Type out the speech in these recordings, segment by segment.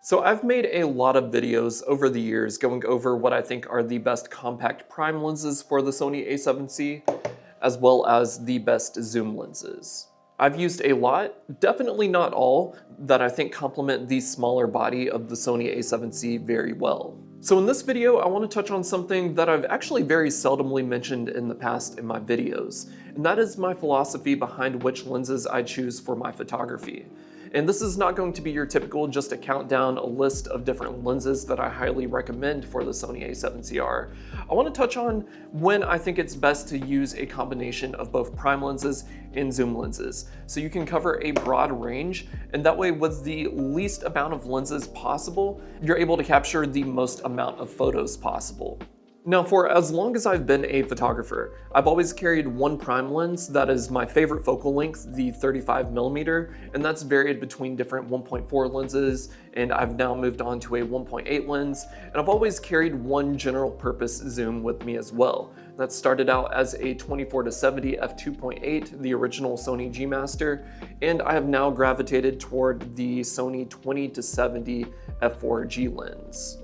So I've made a lot of videos over the years going over what I think are the best compact prime lenses for the Sony A7C, as well as the best zoom lenses. I've used a lot, definitely not all, that I think complement the smaller body of the Sony A7C very well. So in this video, I want to touch on something that I've actually very seldomly mentioned in the past in my videos, and that is my philosophy behind which lenses I choose for my photography. And this is not going to be your typical just to count down a list of different lenses that I highly recommend for the Sony A7CR. I want to touch on when I think it's best to use a combination of both prime lenses and zoom lenses, so you can cover a broad range, and that way with the least amount of lenses possible, you're able to capture the most amount of photos possible. Now, for as long as I've been a photographer, I've always carried one prime lens that is my favorite focal length, the 35mm, and that's varied between different 1.4 lenses, and I've now moved on to a 1.8 lens, and I've always carried one general purpose zoom with me as well. That started out as a 24-70 f2.8, the original Sony G Master, and I have now gravitated toward the Sony 20-70 f4G lens.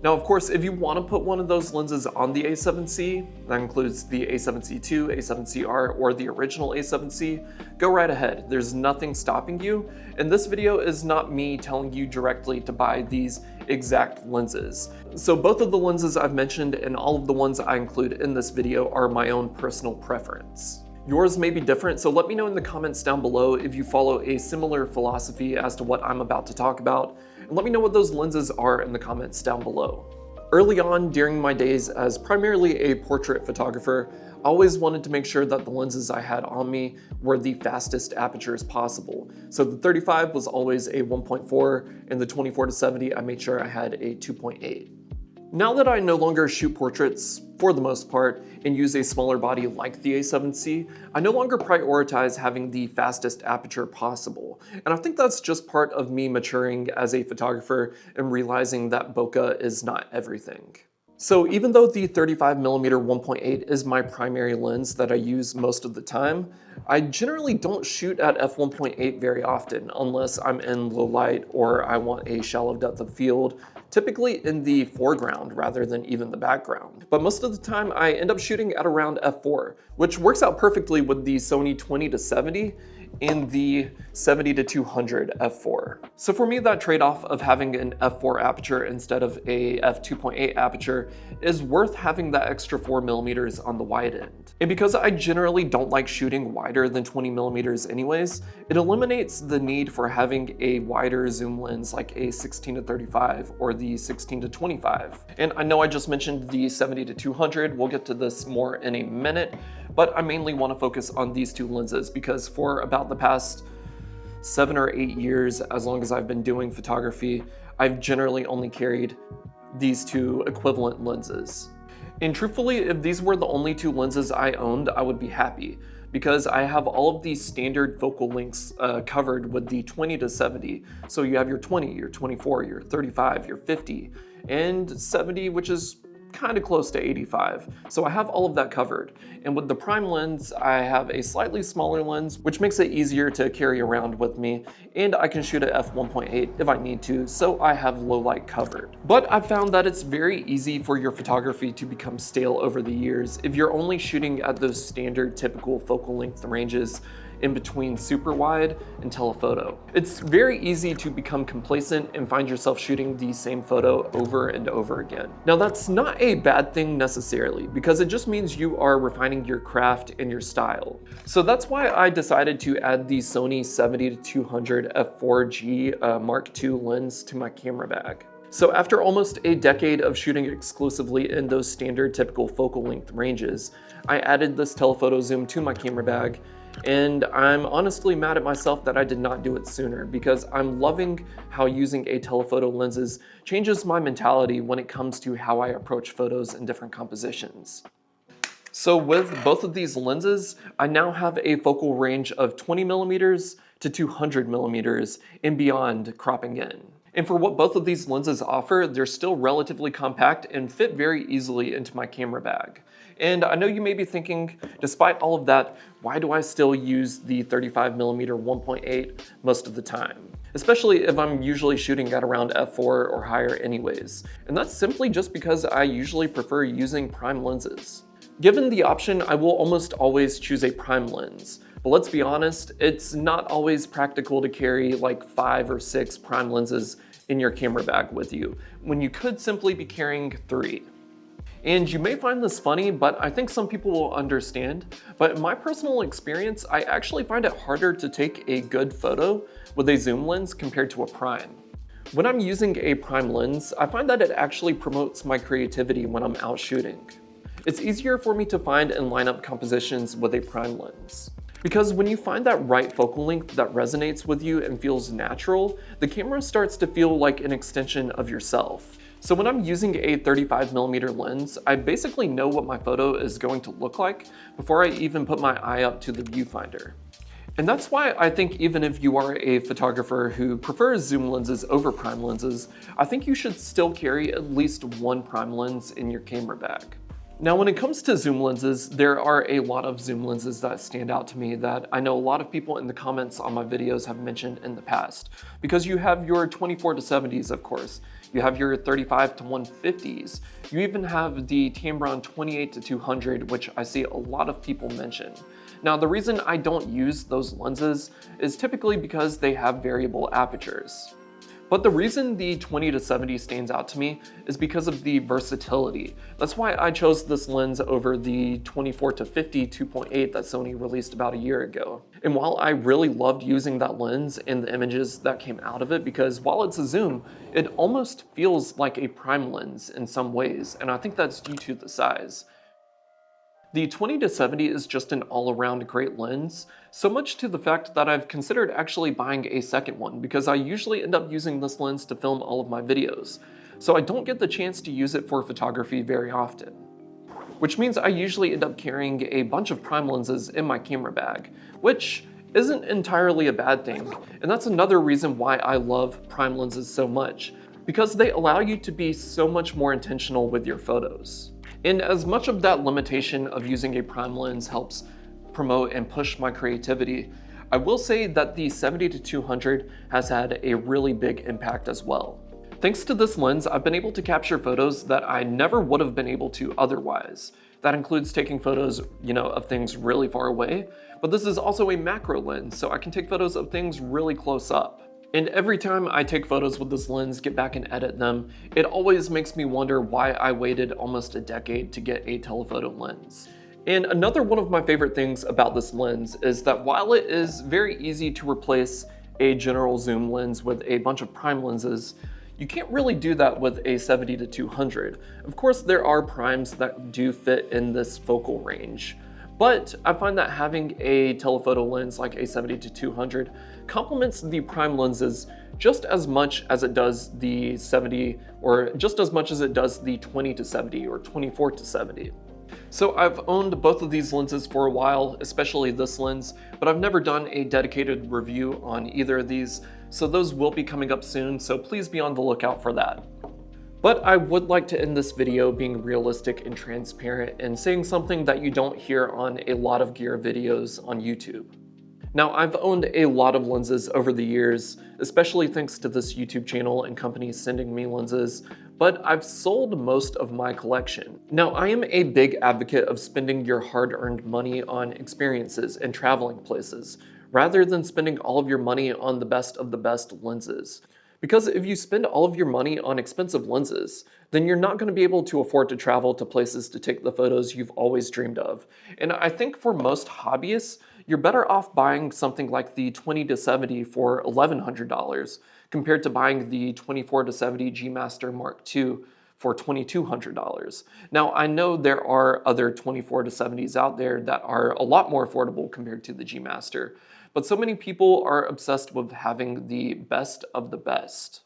Now, of course, if you want to put one of those lenses on the A7C, that includes the A7C II, A7CR, or the original A7C, go right ahead. There's nothing stopping you, and this video is not me telling you directly to buy these exact lenses. So both of the lenses I've mentioned and all of the ones I include in this video are my own personal preference. Yours may be different, so let me know in the comments down below if you follow a similar philosophy as to what I'm about to talk about, and let me know what those lenses are in the comments down below. Early on during my days as primarily a portrait photographer, I always wanted to make sure that the lenses I had on me were the fastest apertures possible. So the 35 was always a 1.4, and the 24-70 I made sure I had a 2.8. Now that I no longer shoot portraits, for the most part, and use a smaller body like the A7C, I no longer prioritize having the fastest aperture possible. And I think that's just part of me maturing as a photographer and realizing that bokeh is not everything. So even though the 35mm 1.8 is my primary lens that I use most of the time, I generally don't shoot at f1.8 very often unless I'm in low light or I want a shallow depth of field, typically in the foreground rather than even the background. But most of the time I end up shooting at around f4, which works out perfectly with the Sony 20-70 and the 70-200 f4. So for me, that trade-off of having an f4 aperture instead of a f2.8 aperture is worth having that extra 4mm on the wide end. And because I generally don't like shooting wider than 20mm anyways, it eliminates the need for having a wider zoom lens like a 16-35 or the 16-25. And I know I just mentioned the 70-200, we'll get to this more in a minute, but I mainly want to focus on these two lenses because for about the past 7 or 8 years, as long as I've been doing photography, I've generally only carried these two equivalent lenses. And truthfully, if these were the only two lenses I owned, I would be happy because I have all of these standard focal lengths covered with the 20-70. So you have your 20, your 24, your 35, your 50, and 70, which is kind of close to 85. So I have all of that covered. And with the prime lens, I have a slightly smaller lens, which makes it easier to carry around with me. And I can shoot at f1.8 if I need to, so I have low light covered. But I've found that it's very easy for your photography to become stale over the years if you're only shooting at those standard typical focal length ranges in between super wide and telephoto. It's very easy to become complacent and find yourself shooting the same photo over and over again. Now that's not a bad thing necessarily, because it just means you are refining your craft and your style. So that's why I decided to add the Sony 70-200 f4G Mark II lens to my camera bag. So after almost a decade of shooting exclusively in those standard typical focal length ranges, I added this telephoto zoom to my camera bag, and I'm honestly mad at myself that I did not do it sooner because I'm loving how using a telephoto lenses changes my mentality when it comes to how I approach photos in different compositions. So with both of these lenses, I now have a focal range of 20mm to 200mm and beyond cropping in. And for what both of these lenses offer, they're still relatively compact and fit very easily into my camera bag. And I know you may be thinking, despite all of that, why do I still use the 35mm 1.8 most of the time? especially if I'm usually shooting at around f4 or higher anyways. And that's simply just because I usually prefer using prime lenses. Given the option, I will almost always choose a prime lens. But let's be honest, it's not always practical to carry like 5 or 6 prime lenses in your camera bag with you, when you could simply be carrying 3. And you may find this funny, but I think some people will understand. But in my personal experience, I actually find it harder to take a good photo with a zoom lens compared to a prime. When I'm using a prime lens, I find that it actually promotes my creativity when I'm out shooting. It's easier for me to find and line up compositions with a prime lens. Because when you find that right focal length that resonates with you and feels natural, the camera starts to feel like an extension of yourself. So when I'm using a 35mm lens, I basically know what my photo is going to look like before I even put my eye up to the viewfinder. And that's why I think even if you are a photographer who prefers zoom lenses over prime lenses, I think you should still carry at least one prime lens in your camera bag. Now, when it comes to zoom lenses, there are a lot of zoom lenses that stand out to me that I know a lot of people in the comments on my videos have mentioned in the past. Because you have your 24-70s, of course. You have your 35-150s. You even have the Tamron 28-200, which I see a lot of people mention. Now, the reason I don't use those lenses is typically because they have variable apertures. But the reason the 20-70 stands out to me is because of the versatility. That's why I chose this lens over the 24-50 2.8 that Sony released about a year ago. And while I really loved using that lens and the images that came out of it, because while it's a zoom, it almost feels like a prime lens in some ways, and I think that's due to the size. The 20-70 is just an all-around great lens, so much to the fact that I've considered actually buying a second one because I usually end up using this lens to film all of my videos, so I don't get the chance to use it for photography very often. Which means I usually end up carrying a bunch of prime lenses in my camera bag, which isn't entirely a bad thing, and that's another reason why I love prime lenses so much, because they allow you to be so much more intentional with your photos. And as much of that limitation of using a prime lens helps promote and push my creativity, I will say that the 70-200 has had a really big impact as well. Thanks to this lens, I've been able to capture photos that I never would have been able to otherwise. That includes taking photos, of things really far away, but this is also a macro lens, so I can take photos of things really close up. And every time I take photos with this lens, get back and edit them, it always makes me wonder why I waited almost a decade to get a telephoto lens. And another one of my favorite things about this lens is that while it is very easy to replace a general zoom lens with a bunch of prime lenses, you can't really do that with a 70-200. Of course, there are primes that do fit in this focal range. But I find that having a telephoto lens like a 70-200 complements the prime lenses just as much as it does the 70, or just as much as it does the 20-70 or 24-70. So I've owned both of these lenses for a while, especially this lens, but I've never done a dedicated review on either of these, so those will be coming up soon, so please be on the lookout for that. But I would like to end this video being realistic and transparent and saying something that you don't hear on a lot of gear videos on YouTube. Now, I've owned a lot of lenses over the years, especially thanks to this YouTube channel and companies sending me lenses, but I've sold most of my collection. Now, I am a big advocate of spending your hard-earned money on experiences and traveling places, rather than spending all of your money on the best of the best lenses. Because if you spend all of your money on expensive lenses, then you're not going to be able to afford to travel to places to take the photos you've always dreamed of. And I think for most hobbyists, you're better off buying something like the 20-70 for $1,100 compared to buying the 24-70 G Master Mark II for $2,200. Now, I know there are other 24-70s out there that are a lot more affordable compared to the G Master, but so many people are obsessed with having the best of the best.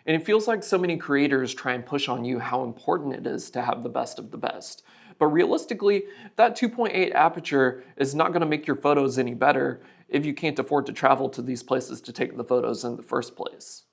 And it feels like so many creators try and push on you how important it is to have the best of the best. But realistically, that 2.8 aperture is not going to make your photos any better if you can't afford to travel to these places to take the photos in the first place.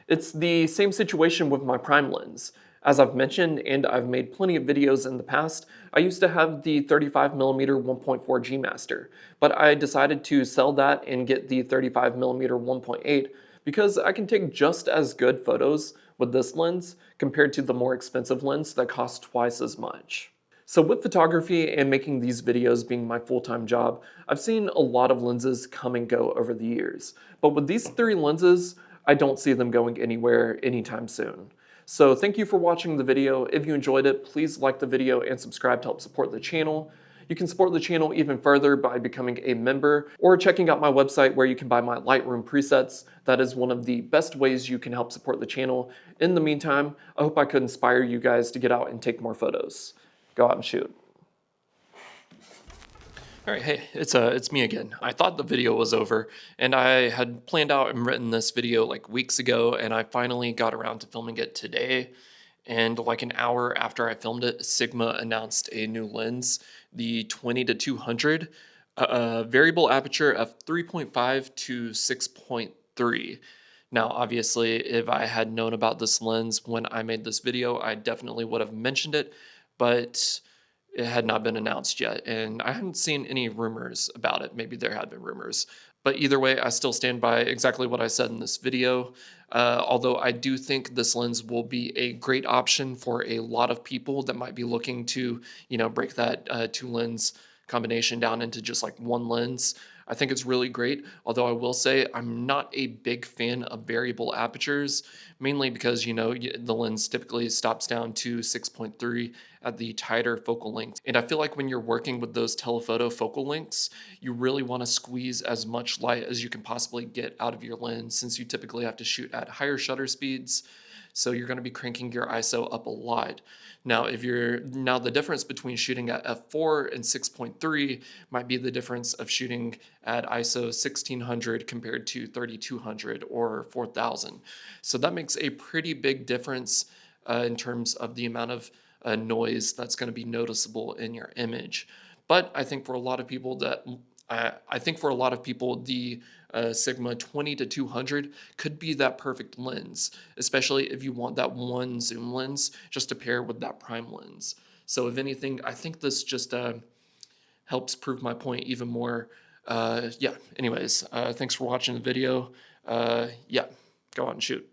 It's the same situation with my prime lens. As I've mentioned, and I've made plenty of videos in the past, I used to have the 35mm 1.4 G Master, but I decided to sell that and get the 35mm 1.8 because I can take just as good photos with this lens compared to the more expensive lens that costs twice as much. So with photography and making these videos being my full-time job, I've seen a lot of lenses come and go over the years. But with these three lenses, I don't see them going anywhere anytime soon. So thank you for watching the video. If you enjoyed it, please like the video and subscribe to help support the channel. You can support the channel even further by becoming a member or checking out my website where you can buy my Lightroom presets. That is one of the best ways you can help support the channel. In the meantime, I hope I could inspire you guys to get out and take more photos. Go out and shoot. All right, hey, it's me again. I thought the video was over, and I had planned out and written this video like weeks ago, and I finally got around to filming it today. And like an hour after I filmed it, Sigma announced a new lens, the 20 to 200, variable aperture of 3.5 to 6.3. Now, obviously, if I had known about this lens when I made this video, I definitely would have mentioned it, but it had not been announced yet, and I hadn't seen any rumors about it. Maybe there had been rumors. But either way, I still stand by exactly what I said in this video. Although I do think this lens will be a great option for a lot of people that might be looking to, break that two lens combination down into just like one lens. I think it's really great, although I will say I'm not a big fan of variable apertures, mainly because, the lens typically stops down to 6.3 at the tighter focal length. And I feel like when you're working with those telephoto focal lengths, you really want to squeeze as much light as you can possibly get out of your lens, since you typically have to shoot at higher shutter speeds. So you're going to be cranking your ISO up a lot. Now, the difference between shooting at f4 and 6.3 might be the difference of shooting at ISO 1600 compared to 3200 or 4000. So that makes a pretty big difference in terms of the amount of noise that's going to be noticeable in your image. But I think for a lot of people the Sigma 20 to 200 could be that perfect lens, especially if you want that one zoom lens just to pair with that prime lens. So if anything, I think this just helps prove my point even more. Yeah, anyways, thanks for watching the video. Yeah, go out and shoot.